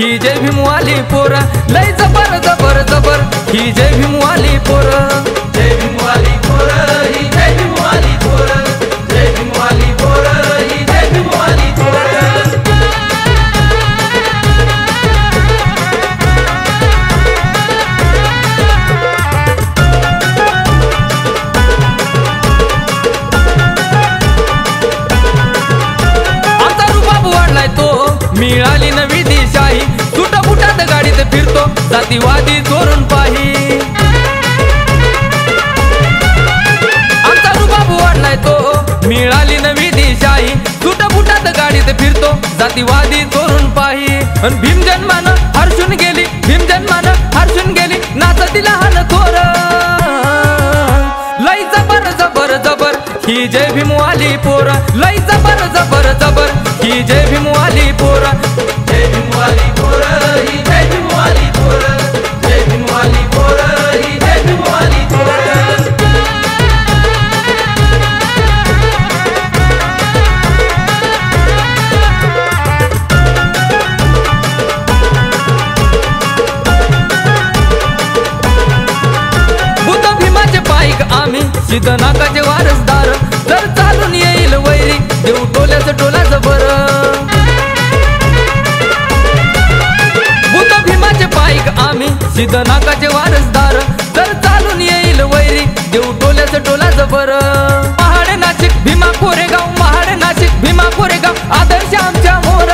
ही जय भीमवाली पोर, लय जबर जबर जबर ही जय भीमवाली पोर। जय भीमवाली पोर, ही जय भीमवाली पोर, जय भीमवाली पोर, ही जय भीमवाली पोर। मिळाली नवी दिशाही, सुट बुटात गाडीत फिरतो, जातीवादी चोरून पाही। आमचा रुबाब वाढलाय तो, मिळाली नवी दिशाही, सुट बुटात गाडीत फिरतो, जातीवादी चोरून पाही। अन भीम जन्मानं हर्षून गेली, भीम जन्मानं हर्षून गेली, नाचती लहान थोर, लय जबर जबर जबर ही जय भीमवाली पोर, लय जबर जबर जबर ही जय भीमवाली पोर। जय भीमवाली पोर, ही जय भीमवाली पोर, जय भीमवाली पोर, ही जय भीमवाली पोर। बुद्ध भीमाचे पाईक आम्ही, सिद्धनाथाचे वारसदार, जर चालून येईल वैरी, देऊ टोल्याचं टोलाचं बर। बुद्ध भीमाचे पाईक आम्ही, सिद्धनाथाचे वारसदार, जर चालून येईल वैरी, देऊ टोल्याचं टोलाचं बर। महाड नाशिक भीमा कोरेगाव, महाड नाशिक भीमा कोरेगाव, आदर्श आमच्या मोर,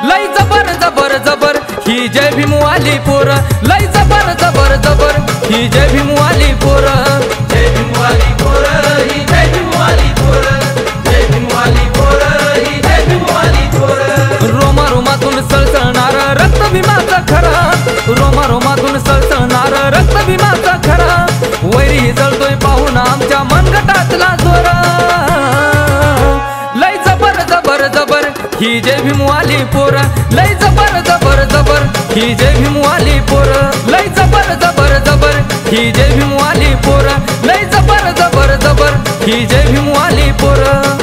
लय जबर जबर जबर ही जय भीमवाली पोर, लय जबर जबर जबर ही जय भीमवाली पोर। जय भीमवाली पोर, ही जय भीमवाली पोर, जय भीमवाली पोर, ही जय भीमवाली पोर। रोमा रोमातून सळसळणार रक्त भीमाचा खरा, रोमा रोमातून सळसळणार रक्त भीमाचा खरा, वैरी जळतोय पाहून आमच्या मनगटातला जोर, लय जबर जबर जबर ही जय भीमवाली पोर, लय जबर जबर जबर ही जय भीमवाली पोर, लय जबर जबर जबर ही जय भीमवाली पोर, लय जबर जबर जबर ही जय भीमवाली पोर।